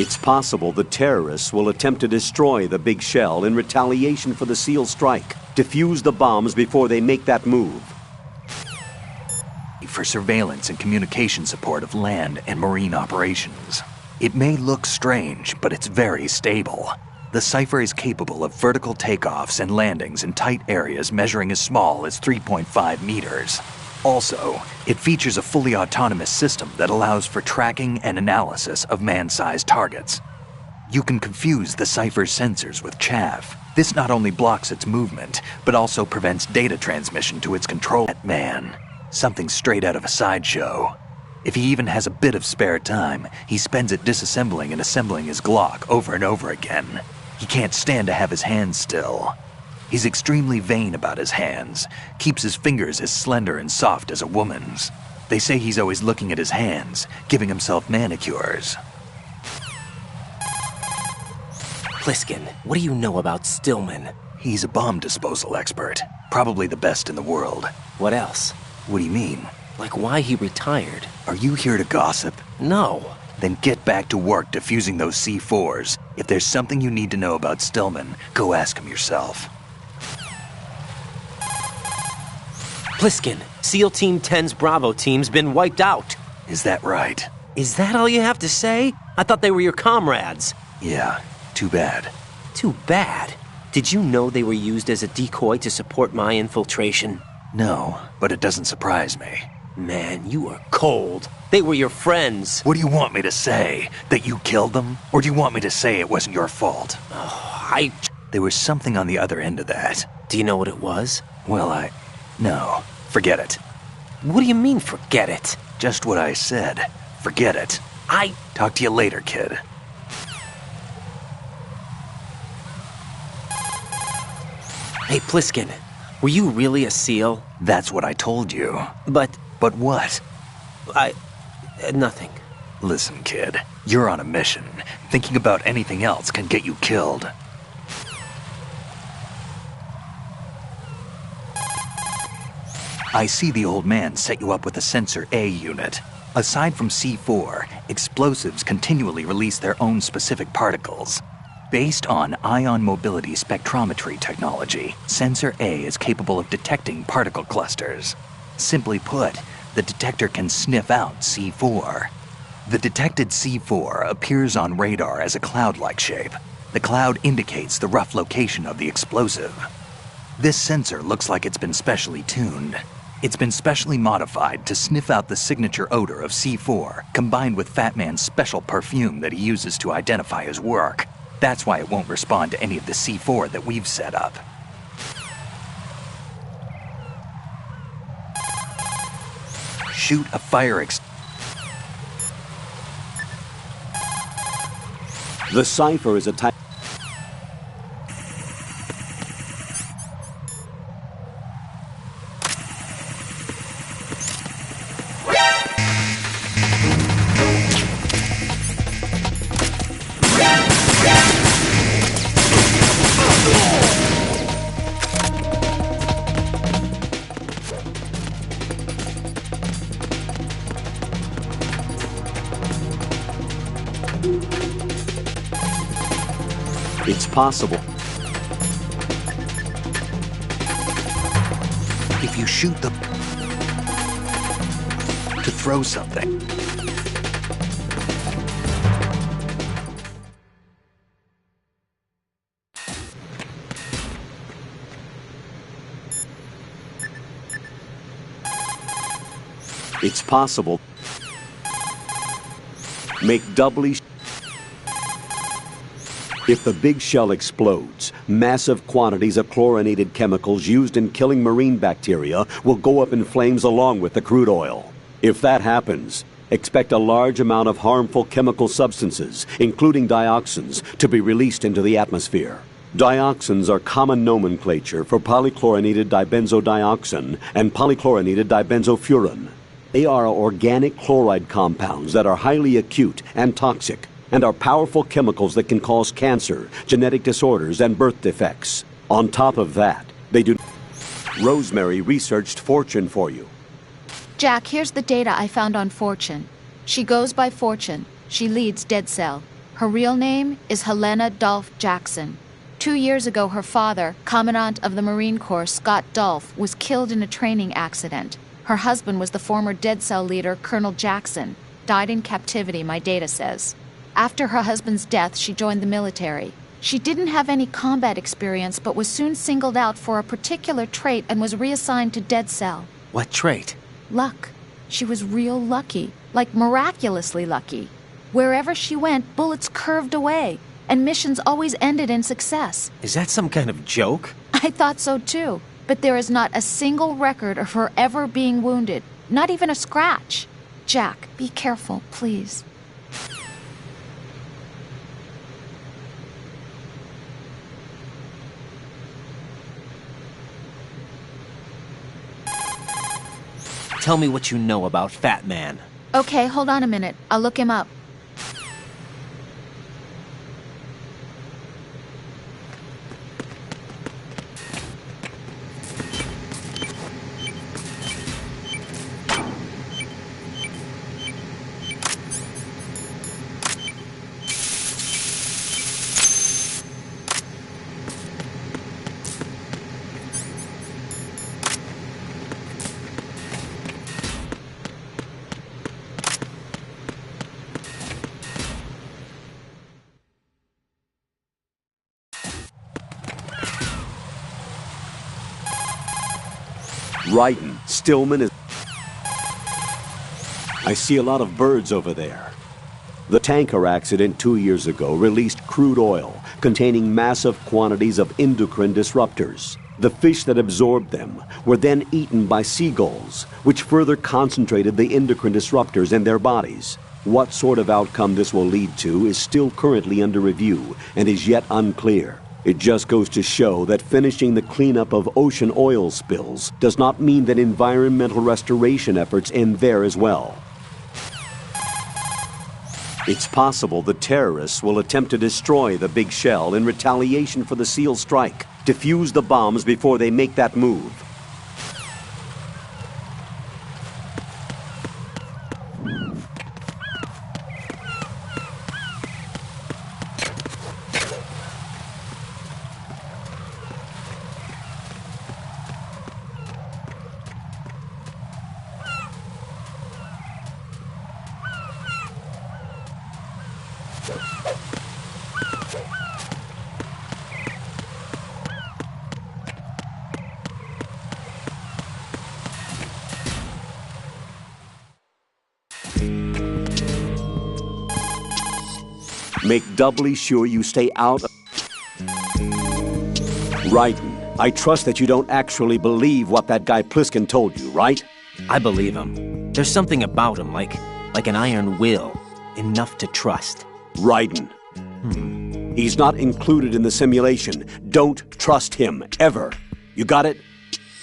It's possible the terrorists will attempt to destroy the big shell in retaliation for the SEAL strike. Defuse the bombs before they make that move. For surveillance and communication support of land and marine operations. It may look strange, but it's very stable. The Cypher is capable of vertical takeoffs and landings in tight areas measuring as small as 3.5 meters. Also, it features a fully autonomous system that allows for tracking and analysis of man-sized targets. You can confuse the Cypher's sensors with chaff. This not only blocks its movement, but also prevents data transmission to its control. Man, something straight out of a sideshow. If he even has a bit of spare time, he spends it disassembling and assembling his Glock over and over again. He can't stand to have his hands still. He's extremely vain about his hands, keeps his fingers as slender and soft as a woman's. They say he's always looking at his hands, giving himself manicures. Pliskin, what do you know about Stillman? He's a bomb disposal expert, probably the best in the world. What else? What do you mean? Like why he retired? Are you here to gossip? No. Then get back to work defusing those C4s. If there's something you need to know about Stillman, go ask him yourself. Pliskin, SEAL Team 10's Bravo team's been wiped out. Is that right? Is that all you have to say? I thought they were your comrades. Yeah, too bad. Too bad? Did you know they were used as a decoy to support my infiltration? No, but it does't surprise me. Man, you are cold. They were your friends. What do you want me to say? That you killed them? Or do you want me to say it wasn't your fault? Oh, There was something on the other end of that. Do you know what it was? Well, No, forget it. What do you mean, forget it? Just what I said. Forget it. Talk to you later, kid. Hey, Pliskin, were you really a SEAL? That's what I told you. But what? Nothing. Listen, kid, you're on a mission. Thinking about anything else can get you killed. I see the old man set you up with a Sensor A unit. Aside from C4, explosives continually release their own specific particles. Based on ion mobility spectrometry technology, Sensor A is capable of detecting particle clusters. Simply put, the detector can sniff out C4. The detected C4 appears on radar as a cloud-like shape. The cloud indicates the rough location of the explosive. This sensor looks like it's been specially tuned. It's been specially modified to sniff out the signature odor of C4, combined with Fat Man's special perfume that he uses to identify his work. That's why it won't respond to any of the C4 that we've set up. Shoot a fire The Cypher is a type... It's possible. If you shoot to throw something. It's possible. Make doubly... If the big shell explodes, massive quantities of chlorinated chemicals used in killing marine bacteria will go up in flames along with the crude oil. If that happens, expect a large amount of harmful chemical substances, including dioxins, to be released into the atmosphere. Dioxins are common nomenclature for polychlorinated dibenzodioxin and polychlorinated dibenzofuran. They are organic chloride compounds that are highly acute and toxic, and are powerful chemicals that can cause cancer, genetic disorders, and birth defects. On top of that, they do... Rosemary researched Fortune for you. Jack, here's the data I found on Fortune. She goes by Fortune. She leads Dead Cell. Her real name is Helena Dolph Jackson. 2 years ago, her father, Commandant of the Marine Corps Scott Dolph, was killed in a training accident. Her husband was the former Dead Cell leader, Colonel Jackson. Died in captivity, my data says. After her husband's death, she joined the military. She didn't have any combat experience, but was soon singled out for a particular trait and was reassigned to Dead Cell. What trait? Luck. She was real lucky, like miraculously lucky. Wherever she went, bullets curved away, and missions always ended in success. Is that some kind of joke? I thought so too, but there is not a single record of her ever being wounded, not even a scratch. Jack, be careful, please. Tell me what you know about Fat Man. Okay, hold on a minute. I'll look him up. Ryden, Stillman is... I see a lot of birds over there. The tanker accident 2 years ago released crude oil containing massive quantities of endocrine disruptors. The fish that absorbed them were then eaten by seagulls, which further concentrated the endocrine disruptors in their bodies. What sort of outcome this will lead to is still currently under review and is yet unclear. It just goes to show that finishing the cleanup of ocean oil spills does not mean that environmental restoration efforts end there as well. It's possible the terrorists will attempt to destroy the big shell in retaliation for the SEAL strike, defuse the bombs before they make that move. Make doubly sure you stay out of... Ryden, I trust that you don't actually believe what that guy Pliskin told you, right? I believe him. There's something about him, like an iron will. Enough to trust. Ryden. He's not included in the simulation. Don't trust him, ever. You got it?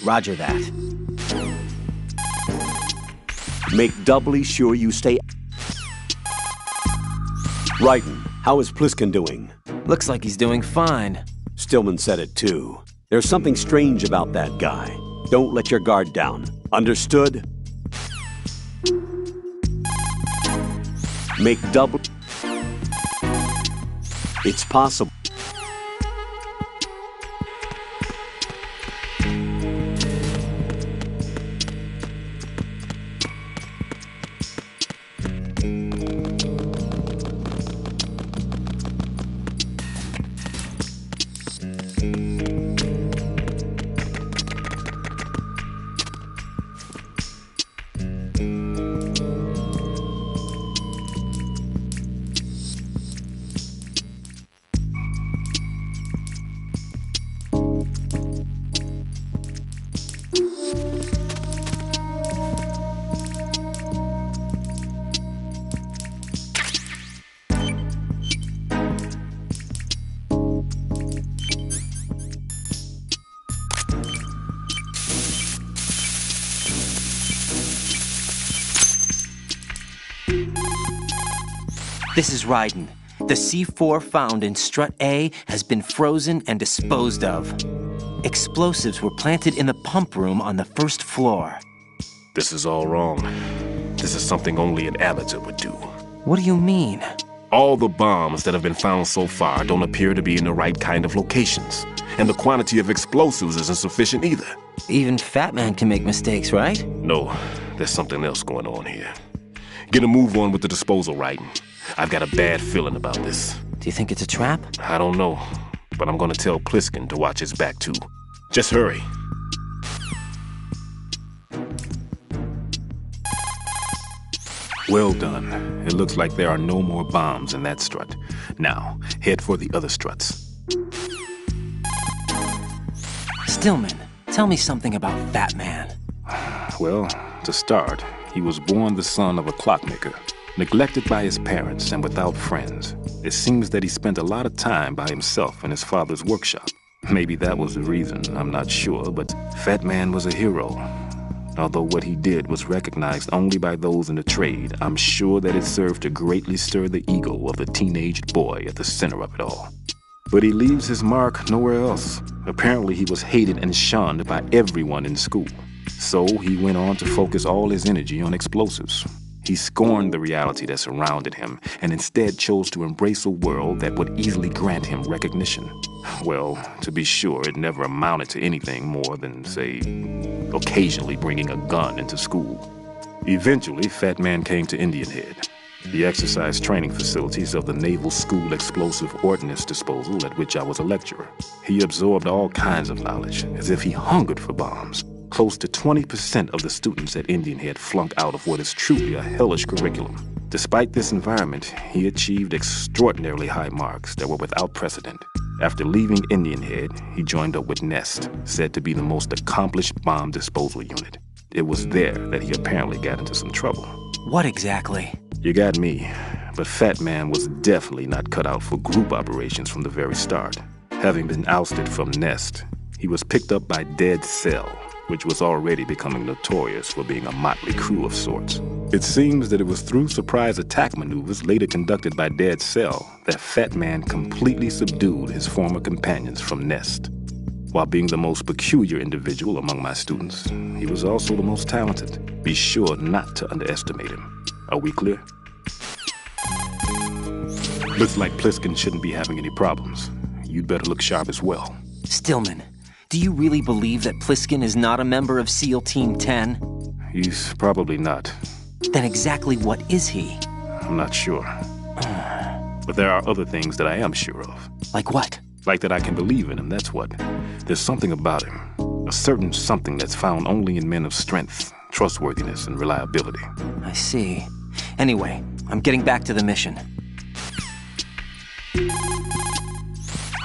Roger that. Make doubly sure you stay... Ryden, how is Pliskin doing? Looks like he's doing fine. Stillman said it too. There's something strange about that guy. Don't let your guard down. Understood? Make double... It's possible. This is Ryden. The C4 found in Strut A has been frozen and disposed of. Explosives were planted in the pump room on the first floor. This is all wrong. This is something only an amateur would do. What do you mean? All the bombs that have been found so far don't appear to be in the right kind of locations. And the quantity of explosives isn't sufficient either. Even Fat Man can make mistakes, right? No, there's something else going on here. Get a move on with the disposal, Raiden. I've got a bad feeling about this. Do you think it's a trap? I don't know, but I'm gonna tell Pliskin to watch his back too. Just hurry. Well done. It looks like there are no more bombs in that strut. Now, head for the other struts. Stillman, tell me something about Fat Man. Well, to start, he was born the son of a clockmaker, neglected by his parents and without friends. It seems that he spent a lot of time by himself in his father's workshop. Maybe that was the reason, I'm not sure, but Fat Man was a hero. Although what he did was recognized only by those in the trade, I'm sure that it served to greatly stir the ego of the teenaged boy at the center of it all. But he leaves his mark nowhere else. Apparently he was hated and shunned by everyone in school. So he went on to focus all his energy on explosives. He scorned the reality that surrounded him and instead chose to embrace a world that would easily grant him recognition. Well, to be sure, it never amounted to anything more than, say, occasionally bringing a gun into school. Eventually, Fat Man came to Indian Head, the exercise training facilities of the Naval School Explosive Ordnance Disposal at which I was a lecturer. He absorbed all kinds of knowledge, as if he hungered for bombs. Close to 20% of the students at Indian Head flunk out of what is truly a hellish curriculum. Despite this environment, he achieved extraordinarily high marks that were without precedent. After leaving Indian Head, he joined up with Nest, said to be the most accomplished bomb disposal unit. It was there that he apparently got into some trouble. What exactly? You got me, but Fat Man was definitely not cut out for group operations from the very start. Having been ousted from Nest, he was picked up by Dead Cell, which was already becoming notorious for being a motley crew of sorts. It seems that it was through surprise attack maneuvers later conducted by Dead Cell that Fat Man completely subdued his former companions from Nest. While being the most peculiar individual among my students, he was also the most talented. Be sure not to underestimate him. Are we clear? Looks like Pliskin shouldn't be having any problems. You'd better look sharp as well. Stillman, do you really believe that Pliskin is not a member of SEAL Team 10? He's probably not. Then exactly what is he? I'm not sure. But there are other things that I am sure of. Like what? Like that I can believe in him, that's what. There's something about him. A certain something that's found only in men of strength, trustworthiness, and reliability. I see. Anyway, I'm getting back to the mission.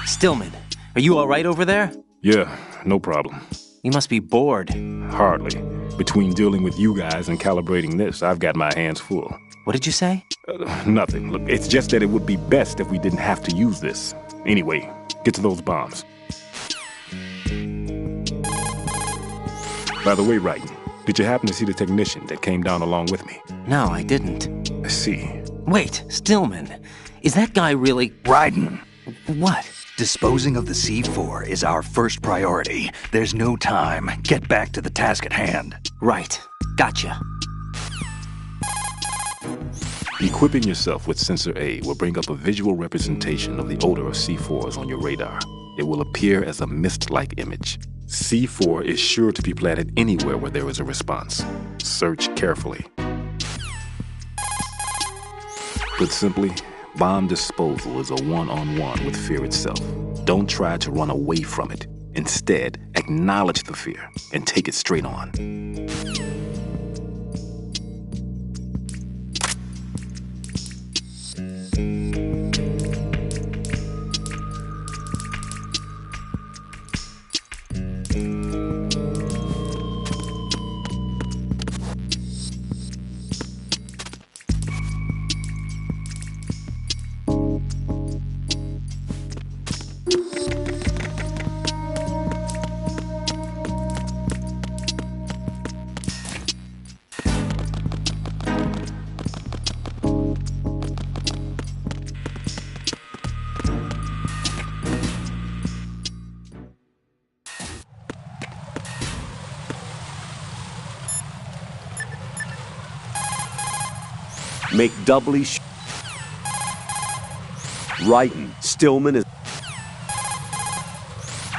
Stillman, are you all right over there? Yeah, no problem. You must be bored. Hardly. Between dealing with you guys and calibrating this, I've got my hands full. What did you say? Nothing. Look, it's just that it would be best if we didn't have to use this. Anyway, get to those bombs. By the way, Raiden, did you happen to see the technician that came down along with me? No, I didn't. I see. Wait, Stillman, is that guy really... Raiden, What? disposing of the C4 is our first priority. There's no time. Get back to the task at hand. Right. Gotcha. Equipping yourself with Sensor A will bring up a visual representation of the odor of C4s on your radar. It will appear as a mist-like image. C4 is sure to be planted anywhere where there is a response. Search carefully. Put simply, bomb disposal is a one-on-one with fear itself. Don't try to run away from it. Instead, acknowledge the fear and take it straight on. Make doubly Ryden, Stillman is...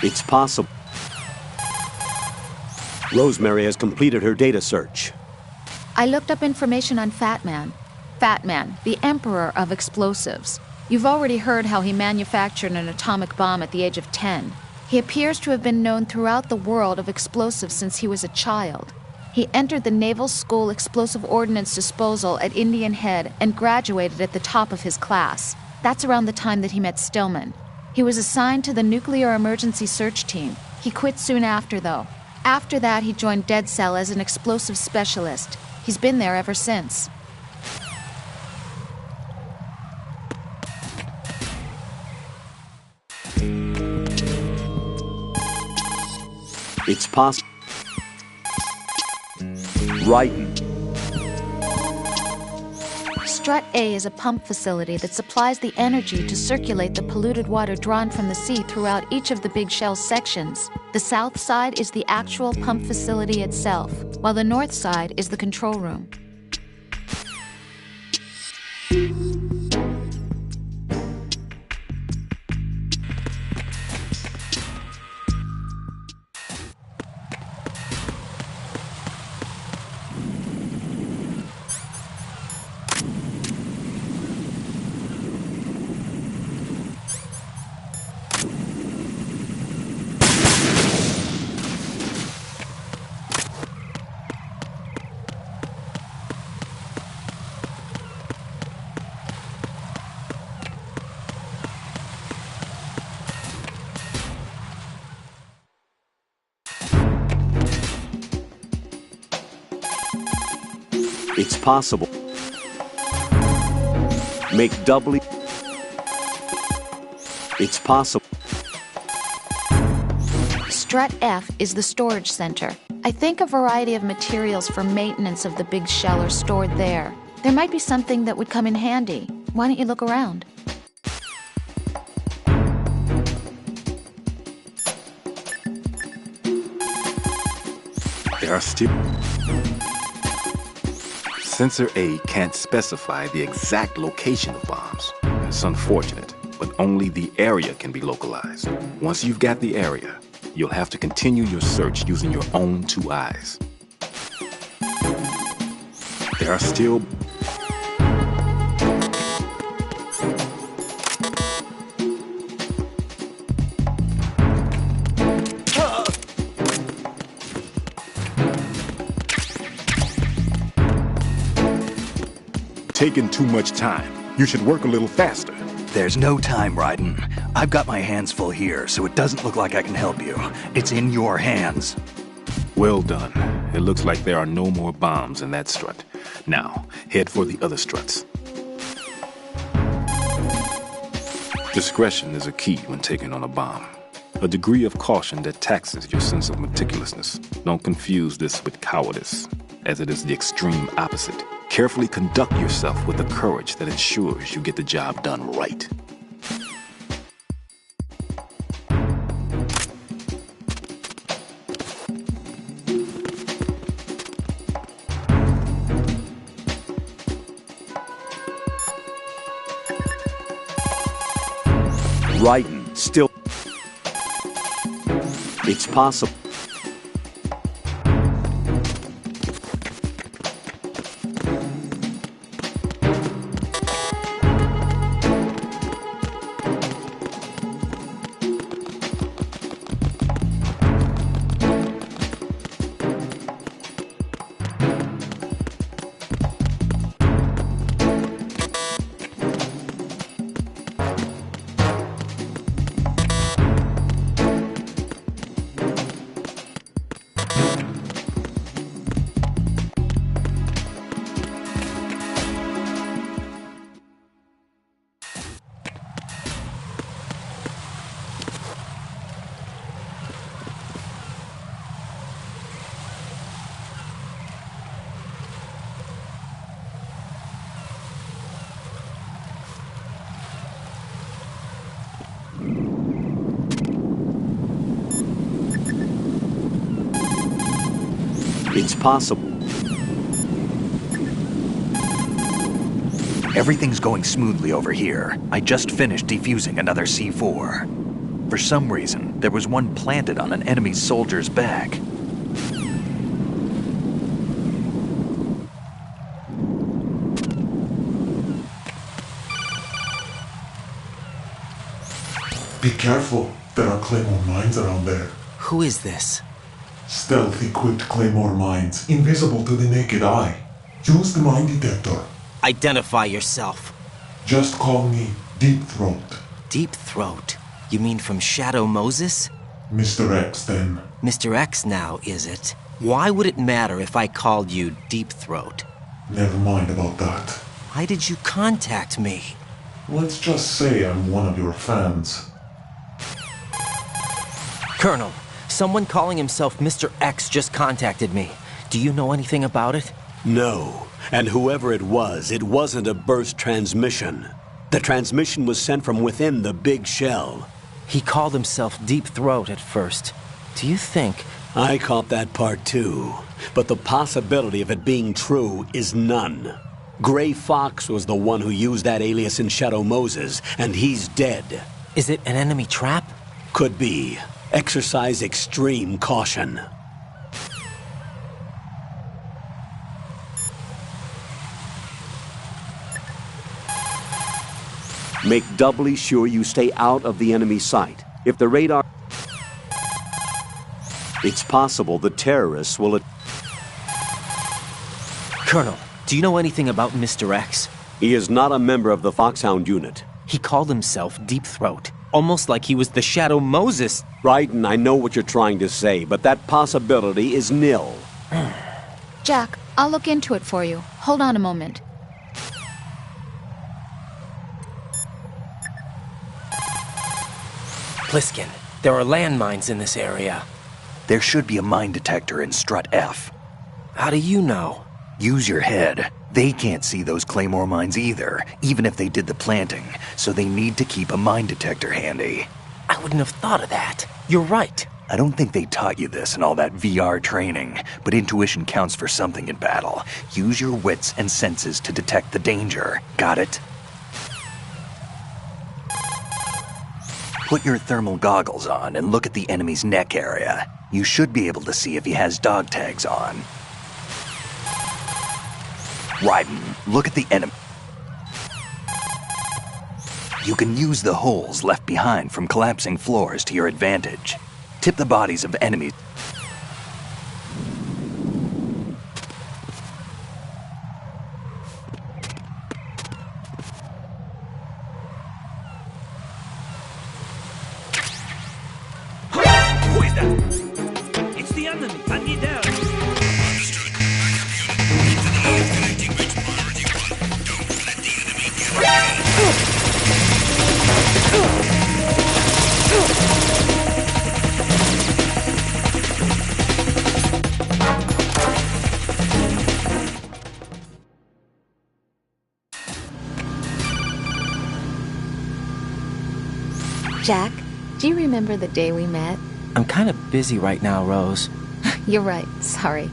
It's possible. Rosemary has completed her data search. I looked up information on Fat Man. Fat Man, the emperor of explosives. You've already heard how he manufactured an atomic bomb at the age of 10. He appears to have been known throughout the world of explosives since he was a child. He entered the Naval School Explosive Ordnance Disposal at Indian Head and graduated at the top of his class. That's around the time that he met Stillman. He was assigned to the Nuclear Emergency Search Team. He quit soon after, though. After that, he joined Dead Cell as an explosive specialist. He's been there ever since. It's possible. Ryden. Strut A is a pump facility that supplies the energy to circulate the polluted water drawn from the sea throughout each of the big shell sections. The south side is the actual pump facility itself, while the north side is the control room. It's possible. Make doubly. It's possible. Strut F is the storage center. I think a variety of materials for maintenance of the big shell are stored there. There might be something that would come in handy. Why don't you look around? There are still... Sensor A can't specify the exact location of bombs. It's unfortunate, but only the area can be localized. Once you've got the area, you'll have to continue your search using your own two eyes. There are still... Taking too much time. You should work a little faster. There's no time, Ryden. I've got my hands full here, so it doesn't look like I can help you. It's in your hands. Well done. It looks like there are no more bombs in that strut. Now, head for the other struts. Discretion is a key when taking on a bomb. A degree of caution that taxes your sense of meticulousness. Don't confuse this with cowardice, as it is the extreme opposite. Carefully conduct yourself with a courage that ensures you get the job done right. Ryden, still... It's possible. It's possible. Everything's going smoothly over here. I just finished defusing another C4. For some reason, there was one planted on an enemy soldier's back. Be careful. There are claymore mines around there. Who is this? Stealth-equipped claymore mines, invisible to the naked eye. Use the mine detector. Identify yourself. Just call me Deep Throat. Deep Throat? You mean from Shadow Moses? Mr. X, then. Mr. X now, is it? Why would it matter if I called you Deep Throat? Never mind about that. Why did you contact me? Let's just say I'm one of your fans. Colonel, someone calling himself Mr. X just contacted me. Do you know anything about it? No. And whoever it wasn't a burst transmission. The transmission was sent from within the big shell. He called himself Deep Throat at first. Do you think... I caught that part too. But the possibility of it being true is none. Gray Fox was the one who used that alias in Shadow Moses, and he's dead. Is it an enemy trap? Could be. Exercise extreme caution. Make doubly sure you stay out of the enemy sight. If the radar... It's possible the terrorists will... Colonel, do you know anything about Mr. X? He is not a member of the Foxhound unit. He called himself Deep Throat, almost like he was the Shadow Moses. Raiden, I know what you're trying to say, but that possibility is nil. Jack, I'll look into it for you. Hold on a moment. Pliskin, there are landmines in this area. There should be a mine detector in strut F. How do you know? Use your head. They can't see those claymore mines either, even if they did the planting, so they need to keep a mine detector handy. I wouldn't have thought of that. You're right. I don't think they taught you this in all that VR training, but intuition counts for something in battle. Use your wits and senses to detect the danger. Got it? Put your thermal goggles on and look at the enemy's neck area. You should be able to see if he has dog tags on. Raiden, look at the enemy. You can use the holes left behind from collapsing floors to your advantage. Tip the bodies of enemies. Who is that? It's the enemy. Hunt me down. Understood. Backup unit. Keep to the line connecting with priority 1. Don't let the enemy get it. Jack, do you remember the day we met? I'm kind of busy right now, Rose. You're right, sorry.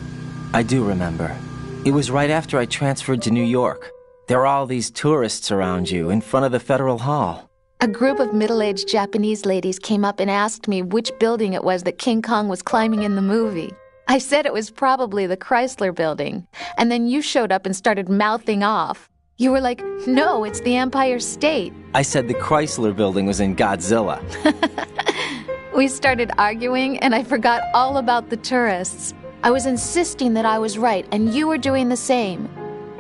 I do remember. It was right after I transferred to New York. There are all these tourists around you in front of the Federal Hall. A group of middle-aged Japanese ladies came up and asked me which building it was that King Kong was climbing in the movie. I said it was probably the Chrysler Building, and then you showed up and started mouthing off. You were like, no, it's the Empire State. I said the Chrysler Building was in Godzilla. We started arguing, and I forgot all about the tourists. I was insisting that I was right, and you were doing the same.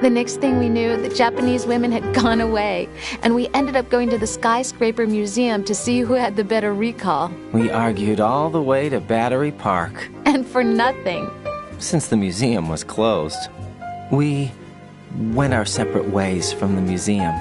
The next thing we knew, the Japanese women had gone away, and we ended up going to the Skyscraper Museum to see who had the better recall. We argued all the way to Battery Park. And for nothing. Since the museum was closed, we went our separate ways from the museum.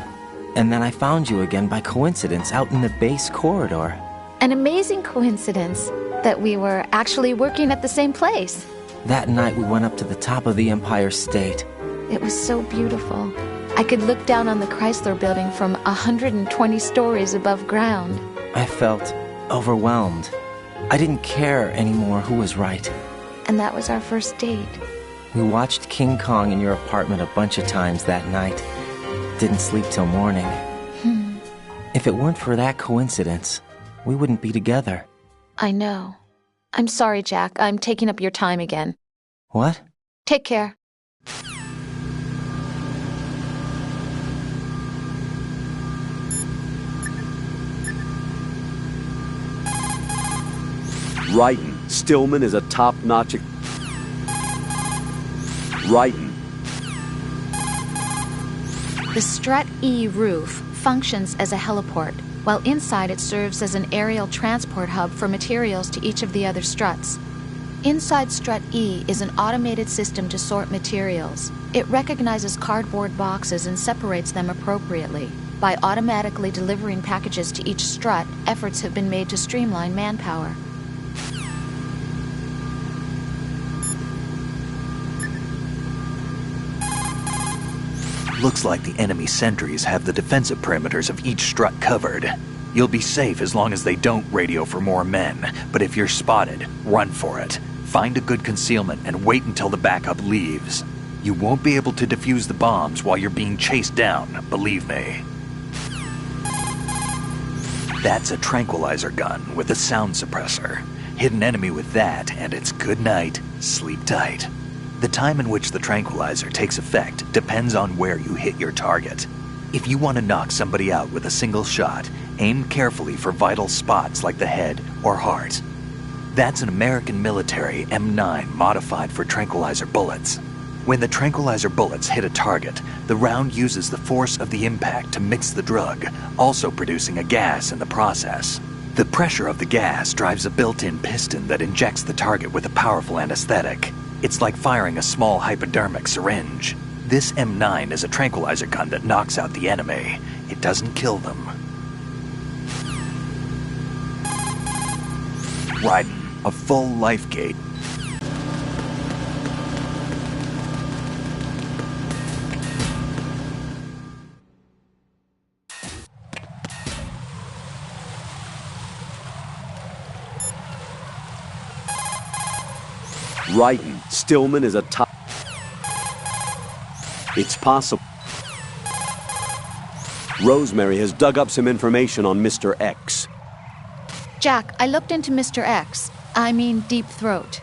And then I found you again by coincidence out in the base corridor. An amazing coincidence that we were actually working at the same place. That night we went up to the top of the Empire State. It was so beautiful. I could look down on the Chrysler Building from 120 stories above ground. I felt overwhelmed. I didn't care anymore who was right. And that was our first date. We watched King Kong in your apartment a bunch of times that night. didn't sleep till morning. If it weren't for that coincidence, we wouldn't be together. I know. I'm sorry, Jack. I'm taking up your time again. What? Take care. Ryden, Stillman is a top-notch... Ryden. The Strut E roof functions as a heliport, while inside it serves as an aerial transport hub for materials to each of the other struts. Inside Strut E is an automated system to sort materials. It recognizes cardboard boxes and separates them appropriately. By automatically delivering packages to each strut, efforts have been made to streamline manpower. Looks like the enemy sentries have the defensive perimeters of each strut covered. You'll be safe as long as they don't radio for more men, but if you're spotted, run for it. Find a good concealment and wait until the backup leaves. You won't be able to defuse the bombs while you're being chased down, believe me. That's a tranquilizer gun with a sound suppressor. Hit an enemy with that, and it's good night, sleep tight. The time in which the tranquilizer takes effect depends on where you hit your target. If you want to knock somebody out with a single shot, aim carefully for vital spots like the head or heart. That's an American military M9 modified for tranquilizer bullets. When the tranquilizer bullets hit a target, the round uses the force of the impact to mix the drug, also producing a gas in the process. The pressure of the gas drives a built-in piston that injects the target with a powerful anesthetic. It's like firing a small hypodermic syringe. This M9 is a tranquilizer gun that knocks out the enemy. It doesn't kill them. Ryden, a full life gate. Ryden, Stillman is a top... It's possible. Rosemary has dug up some information on Mr. X. Jack, I looked into Mr. X. I mean Deep Throat.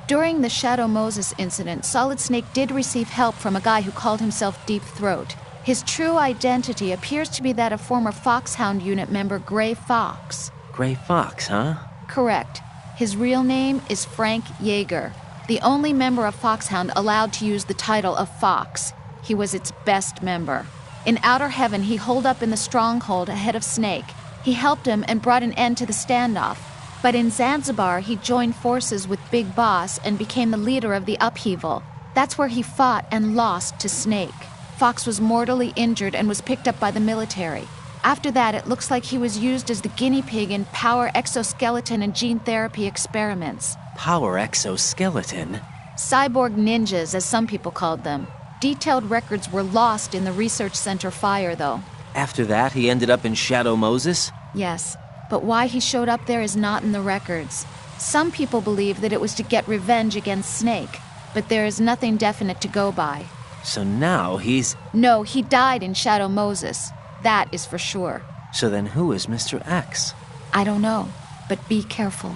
During the Shadow Moses incident, Solid Snake did receive help from a guy who called himself Deep Throat. His true identity appears to be that of former Foxhound Unit member Gray Fox. Gray Fox, huh? Correct. His real name is Frank Yeager, the only member of Foxhound allowed to use the title of Fox. He was its best member. In Outer Heaven, he holed up in the stronghold ahead of Snake. He helped him and brought an end to the standoff. But in Zanzibar, he joined forces with Big Boss and became the leader of the upheaval. That's where he fought and lost to Snake. Fox was mortally injured and was picked up by the military. After that, it looks like he was used as the guinea pig in power exoskeleton and gene therapy experiments. Power exoskeleton? Cyborg ninjas, as some people called them. Detailed records were lost in the research center fire, though. After that, he ended up in Shadow Moses? Yes, but why he showed up there is not in the records. Some people believe that it was to get revenge against Snake, but there is nothing definite to go by. So now he's... No, he died in Shadow Moses. That is for sure. So then who is Mr. X? I don't know, but be careful.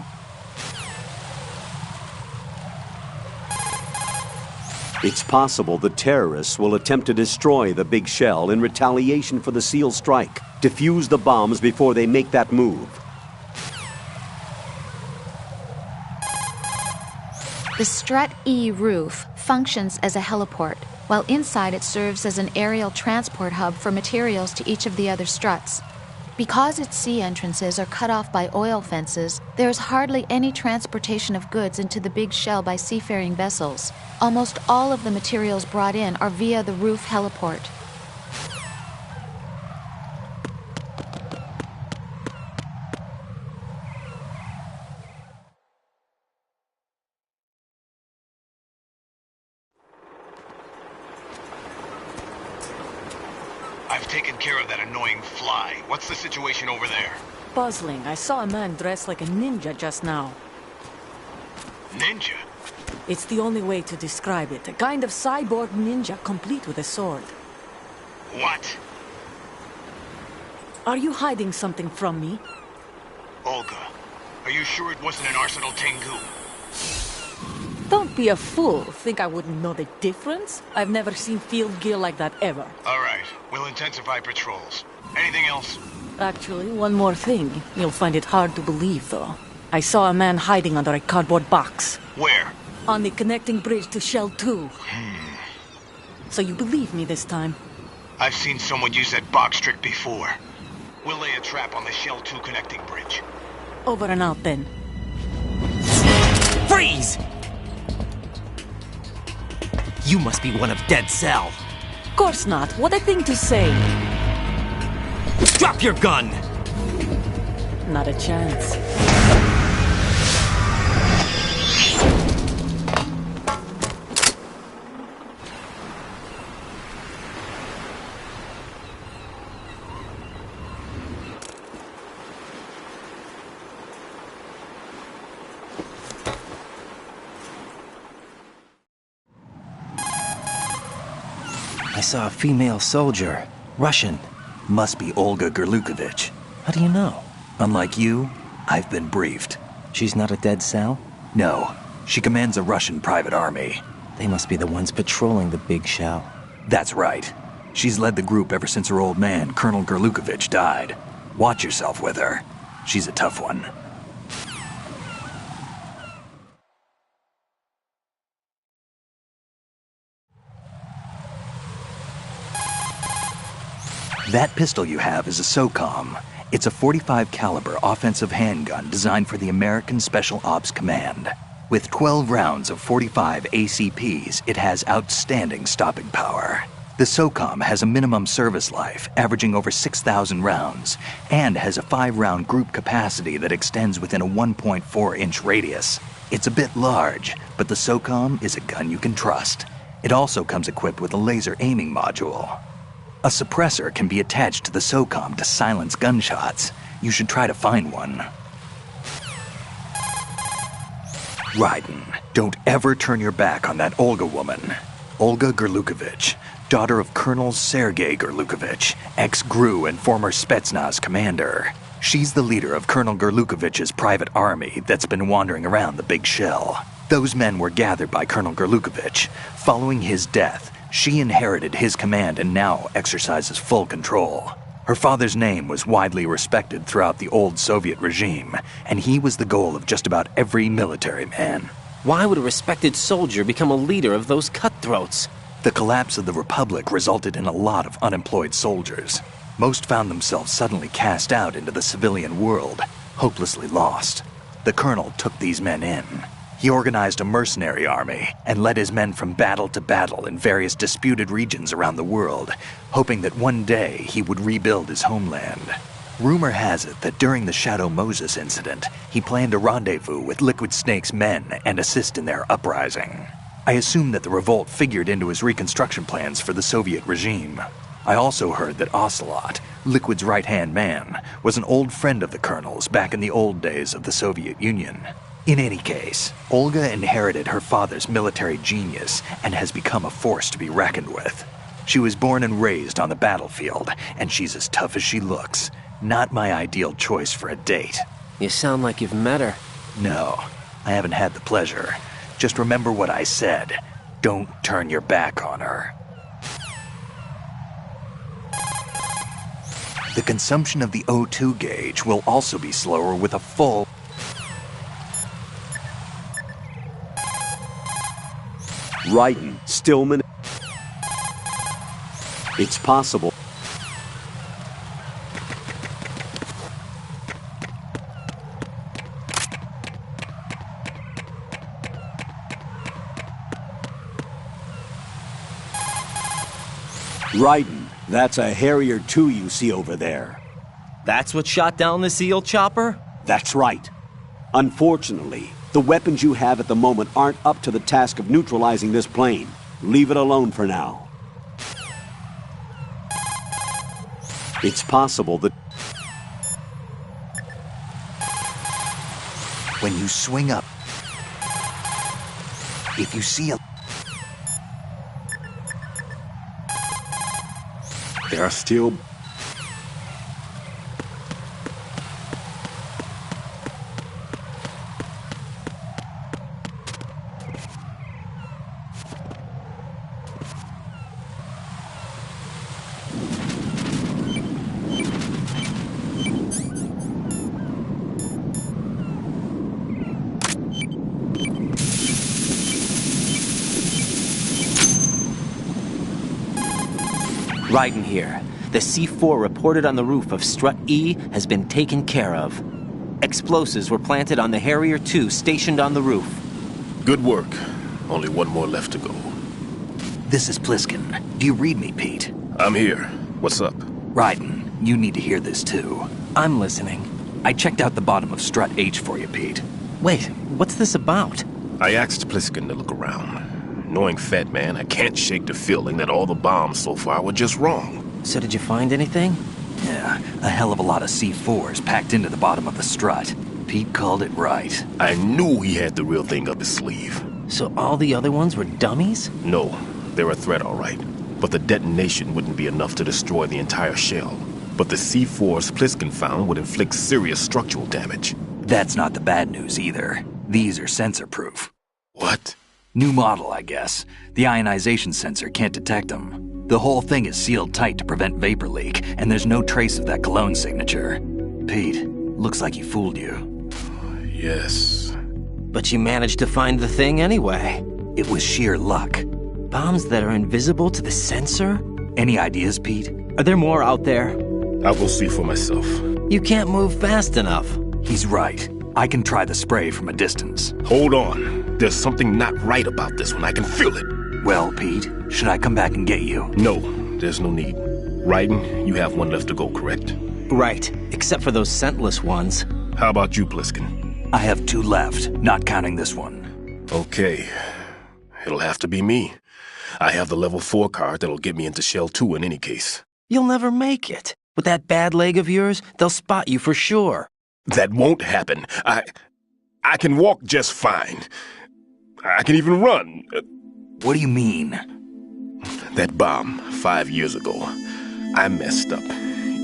It's possible the terrorists will attempt to destroy the big shell in retaliation for the SEAL strike. Defuse the bombs before they make that move. The Strut E roof functions as a heliport, while inside it serves as an aerial transport hub for materials to each of the other struts. Because its sea entrances are cut off by oil fences, there is hardly any transportation of goods into the big shell by seafaring vessels. Almost all of the materials brought in are via the roof heliport. I've taken care of that annoying fly. What's the situation over there? Puzzling. I saw a man dressed like a ninja just now. Ninja? It's the only way to describe it. A kind of cyborg ninja, complete with a sword. What? Are you hiding something from me? Olga, are you sure it wasn't an Arsenal Tengu? Don't be a fool. Think I wouldn't know the difference? I've never seen field gear like that ever. All right, we'll intensify patrols. Anything else? Actually, one more thing. You'll find it hard to believe, though. I saw a man hiding under a cardboard box. Where? On the connecting bridge to Shell 2. So you believe me this time? I've seen someone use that box trick before. We'll lay a trap on the Shell 2 connecting bridge. Over and out, then. Freeze! You must be one of Dead Cell. Course not. What a thing to say. Drop your gun! Not a chance. I saw a female soldier. Russian. Must be Olga Gerlukovich. How do you know? Unlike you, I've been briefed. She's not a Dead Cell? No. She commands a Russian private army. They must be the ones patrolling the big shell. That's right. She's led the group ever since her old man, Colonel Gerlukovich, died. Watch yourself with her. She's a tough one. That pistol you have is a SOCOM. It's a .45 caliber offensive handgun designed for the American Special Ops Command. With 12 rounds of .45 ACPs, it has outstanding stopping power. The SOCOM has a minimum service life, averaging over 6,000 rounds, and has a 5-round group capacity that extends within a 1.4-inch radius. It's a bit large, but the SOCOM is a gun you can trust. It also comes equipped with a laser aiming module. A suppressor can be attached to the SOCOM to silence gunshots. You should try to find one. Raiden, don't ever turn your back on that Olga woman. Olga Gerlukovich, daughter of Colonel Sergei Gerlukovich, ex-GRU and former Spetsnaz commander. She's the leader of Colonel Gerlukovich's private army that's been wandering around the Big Shell. Those men were gathered by Colonel Gerlukovich. Following his death, she inherited his command and now exercises full control. Her father's name was widely respected throughout the old Soviet regime, and he was the goal of just about every military man. Why would a respected soldier become a leader of those cutthroats? The collapse of the Republic resulted in a lot of unemployed soldiers. Most found themselves suddenly cast out into the civilian world, hopelessly lost. The colonel took these men in. He organized a mercenary army and led his men from battle to battle in various disputed regions around the world, hoping that one day he would rebuild his homeland. Rumor has it that during the Shadow Moses incident, he planned a rendezvous with Liquid Snake's men and assist in their uprising. I assume that the revolt figured into his reconstruction plans for the Soviet regime. I also heard that Ocelot, Liquid's right-hand man, was an old friend of the colonel's back in the old days of the Soviet Union. In any case, Olga inherited her father's military genius and has become a force to be reckoned with. She was born and raised on the battlefield, and she's as tough as she looks. Not my ideal choice for a date. You sound like you've met her. No, I haven't had the pleasure. Just remember what I said. Don't turn your back on her. The consumption of the O2 gauge will also be slower with a full... Raiden, Stillman. It's possible. Raiden, that's a Harrier 2 you see over there. That's what shot down the SEAL chopper? That's right. Unfortunately, the weapons you have at the moment aren't up to the task of neutralizing this plane. Leave it alone for now. It's possible that... When you swing up, if you see a... There are still... Raiden here. The C4 reported on the roof of Strut E has been taken care of. Explosives were planted on the Harrier 2 stationed on the roof. Good work. Only one more left to go. This is Pliskin. Do you read me, Pete? I'm here. What's up? Raiden, you need to hear this too. I'm listening. I checked out the bottom of Strut H for you, Pete. Wait, what's this about? I asked Pliskin to look around. Knowing Fat Man, I can't shake the feeling that all the bombs so far were just wrong. So did you find anything? Yeah, a hell of a lot of C4s packed into the bottom of the strut. Pete called it right. I knew he had the real thing up his sleeve. So all the other ones were dummies? No, they're a threat, all right. But the detonation wouldn't be enough to destroy the entire shell. But the C4s Pliskin found would inflict serious structural damage. That's not the bad news either. These are sensor-proof. What? New model, I guess. The ionization sensor can't detect them. The whole thing is sealed tight to prevent vapor leak, and there's no trace of that cologne signature. Pete, looks like he fooled you. Yes. But you managed to find the thing anyway. It was sheer luck. Bombs that are invisible to the sensor? Any ideas, Pete? Are there more out there? I'll go see for myself. You can't move fast enough. He's right. I can try the spray from a distance. Hold on. There's something not right about this one. I can feel it. Well, Pete, should I come back and get you? No, there's no need. Raiden, you have one left to go, correct? Right, except for those scentless ones. How about you, Pliskin? I have 2 left, not counting this one. Okay. It'll have to be me. I have the level 4 card that'll get me into Shell 2 in any case. You'll never make it. With that bad leg of yours, they'll spot you for sure. That won't happen. I can walk just fine. I can even run. What do you mean? That bomb 5 years ago, I messed up.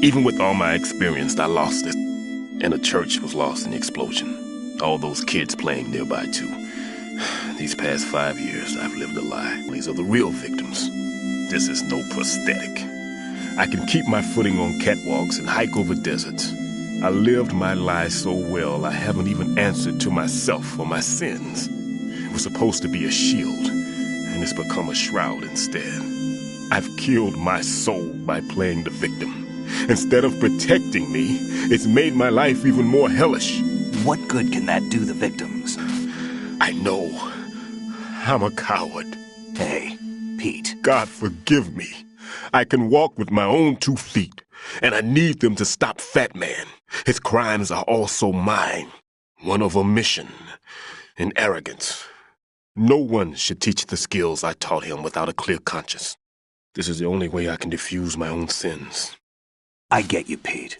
Even with all my experience, I lost it. And the church was lost in the explosion. All those kids playing nearby, too. These past 5 years, I've lived a lie. These are the real victims. This is no prosthetic. I can keep my footing on catwalks and hike over deserts. I lived my lie so well, I haven't even answered to myself for my sins. It was supposed to be a shield, and it's become a shroud instead. I've killed my soul by playing the victim. Instead of protecting me, it's made my life even more hellish. What good can that do the victims? I know. I'm a coward. Hey, Pete. God forgive me. I can walk with my own 2 feet, and I need them to stop Fat Man. His crimes are also mine. One of omission and arrogance. No one should teach the skills I taught him without a clear conscience. This is the only way I can diffuse my own sins. I get you, Pete.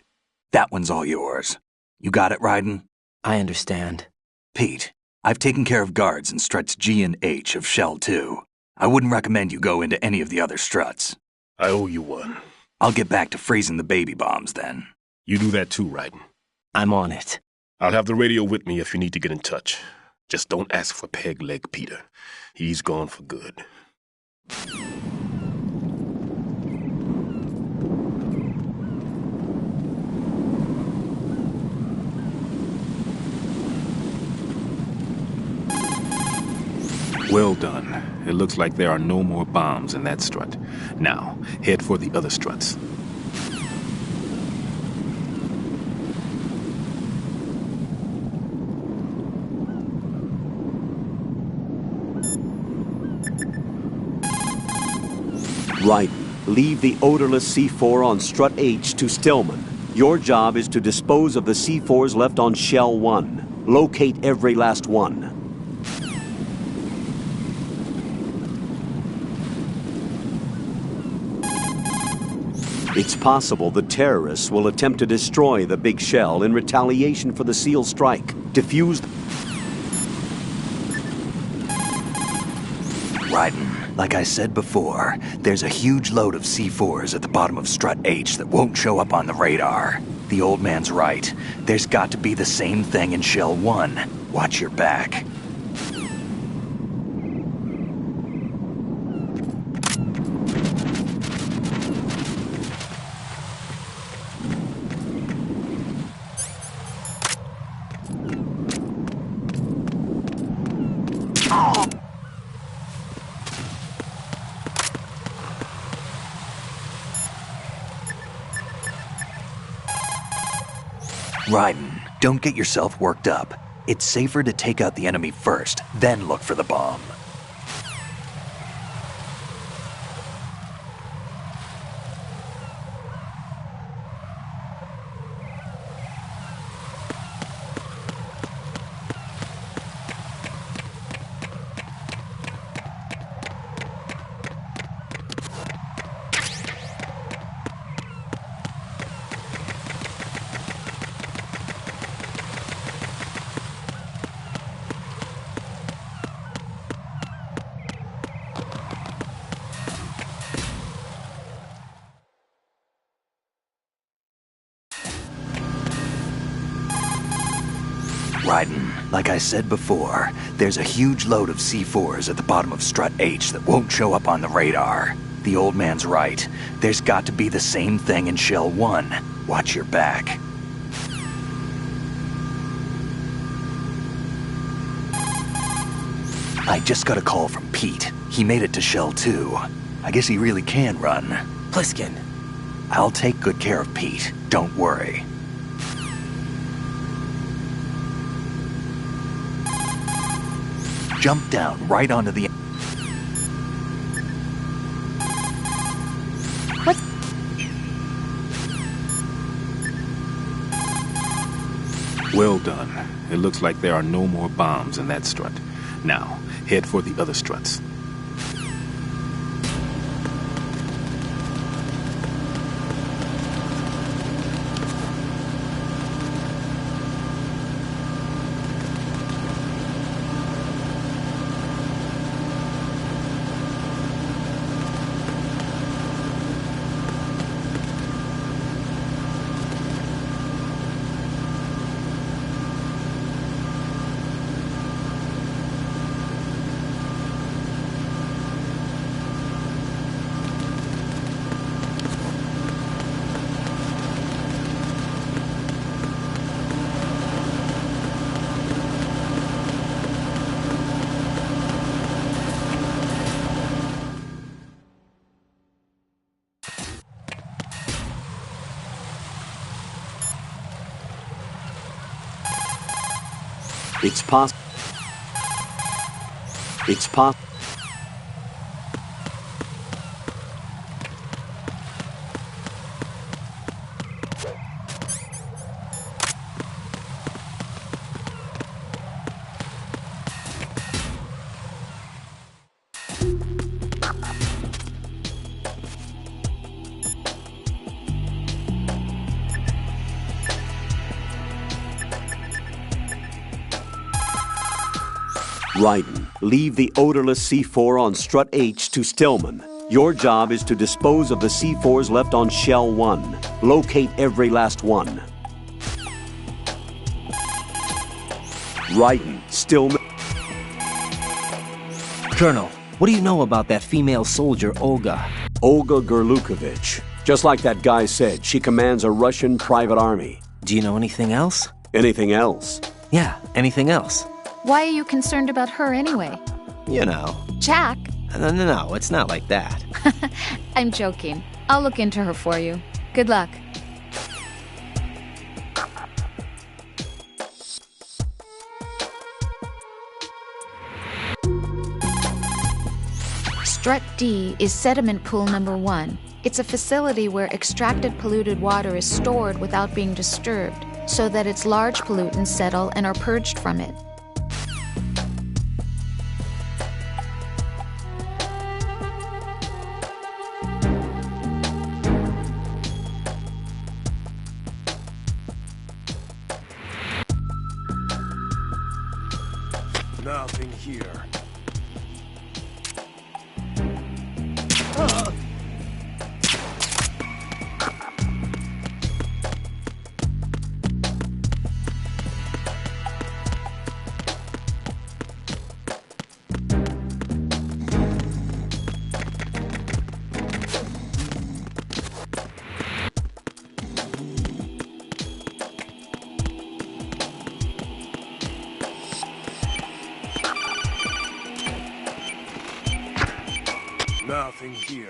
That one's all yours. You got it, Raiden? I understand. Pete, I've taken care of guards in struts G and H of Shell 2. I wouldn't recommend you go into any of the other struts. I owe you one. I'll get back to freezing the baby bombs then. You do that too, Raiden. I'm on it. I'll have the radio with me if you need to get in touch. Just don't ask for Peg Leg Peter. He's gone for good. Well done. It looks like there are no more bombs in that strut. Now, head for the other struts. Right. Leave the odorless C4 on Strut H to Stillman. Your job is to dispose of the C4s left on Shell 1. Locate every last one. It's possible the terrorists will attempt to destroy the big shell in retaliation for the SEAL strike. Defuse... Raiden, like I said before, there's a huge load of C4s at the bottom of Strut H that won't show up on the radar. The old man's right. There's got to be the same thing in Shell 1. Watch your back. Raiden, don't get yourself worked up. It's safer to take out the enemy first, then look for the bomb. Raiden, like I said before, there's a huge load of C4s at the bottom of Strut H that won't show up on the radar. The old man's right. There's got to be the same thing in Shell 1. Watch your back. I just got a call from Pete. He made it to Shell 2. I guess he really can run. Pliskin. I'll take good care of Pete. Don't worry. Jump down right onto the... What? Well done. It looks like there are no more bombs in that strut. Now, head for the other struts. It's possible. It's possible. Raiden, leave the odorless C4 on Strut H to Stillman. Your job is to dispose of the C4s left on Shell 1. Locate every last one. Raiden, Stillman... Colonel, what do you know about that female soldier, Olga? Olga Gerlukovich. Just like that guy said, she commands a Russian private army. Do you know anything else? Anything else? Yeah, anything else. Why are you concerned about her anyway? You know. Jack? No, it's not like that. I'm joking. I'll look into her for you. Good luck. Strut D is sediment pool number 1. It's a facility where extracted polluted water is stored without being disturbed, so that its large pollutants settle and are purged from it. Nothing here. Nothing here.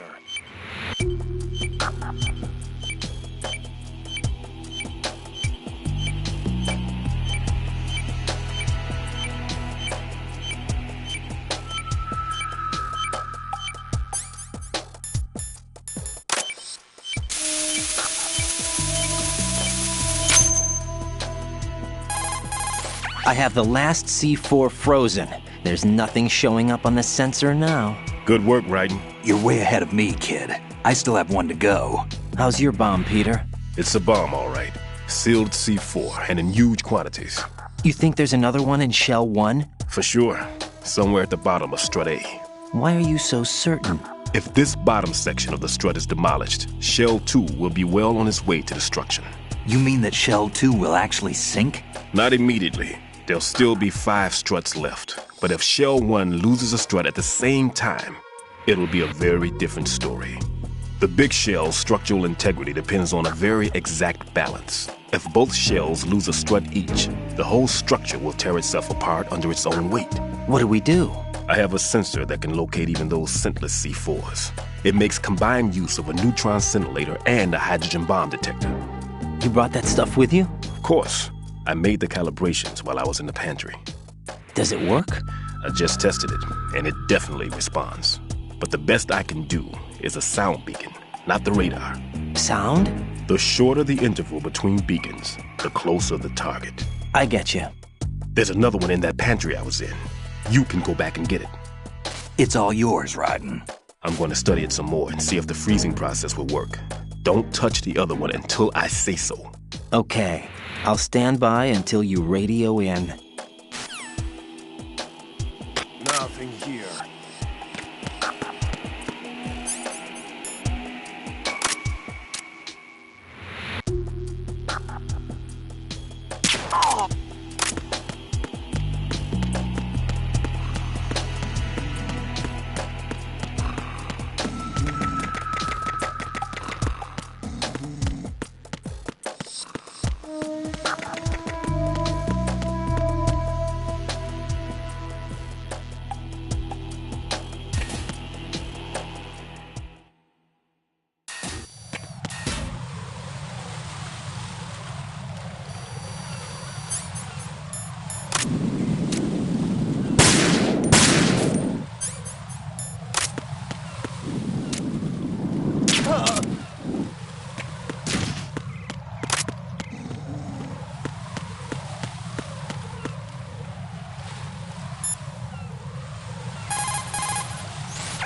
I have the last C4 frozen. There's nothing showing up on the sensor now. Good work, Raiden. You're way ahead of me, kid. I still have one to go. How's your bomb, Peter? It's a bomb, all right. Sealed C4, and in huge quantities. You think there's another one in Shell 1? For sure. Somewhere at the bottom of Strut A. Why are you so certain? If this bottom section of the strut is demolished, Shell 2 will be well on its way to destruction. You mean that Shell 2 will actually sink? Not immediately. There'll still be 5 struts left. But if Shell 1 loses a strut at the same time, it'll be a very different story. The big shell's structural integrity depends on a very exact balance. If both shells lose a strut each, the whole structure will tear itself apart under its own weight. What do we do? I have a sensor that can locate even those scentless C4s. It makes combined use of a neutron scintillator and a hydrogen bomb detector. You brought that stuff with you? Of course. I made the calibrations while I was in the pantry. Does it work? I just tested it, and it definitely responds. But the best I can do is a sound beacon, not the radar. Sound? The shorter the interval between beacons, the closer the target. I get you. There's another one in that pantry I was in. You can go back and get it. It's all yours, Raiden. I'm going to study it some more and see if the freezing process will work. Don't touch the other one until I say so. Okay. I'll stand by until you radio in. Nothing here.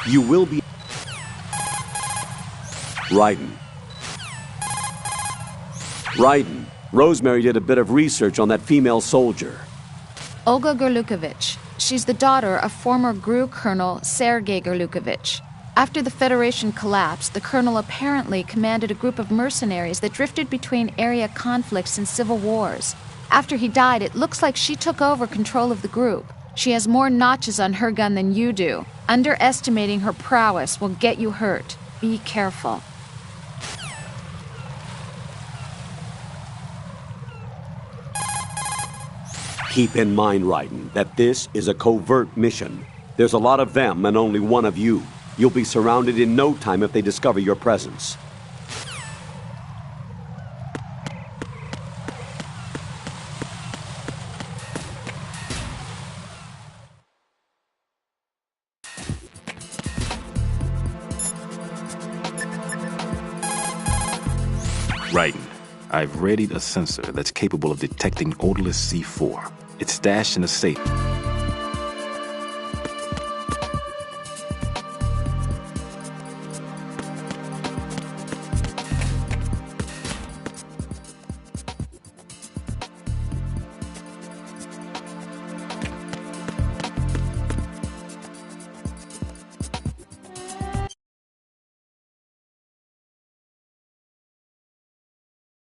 You will be... Raiden. Raiden. Rosemary did a bit of research on that female soldier. Olga Gorlukovich. She's the daughter of former GRU Colonel Sergei Gorlukovich. After the Federation collapsed, the colonel apparently commanded a group of mercenaries that drifted between area conflicts and civil wars. After he died, it looks like she took over control of the group. She has more notches on her gun than you do. Underestimating her prowess will get you hurt. Be careful. Keep in mind, Raiden, that this is a covert mission. There's a lot of them and only one of you. You'll be surrounded in no time if they discover your presence. Raiden, I've readied a sensor that's capable of detecting odorless C4. It's stashed in a safe.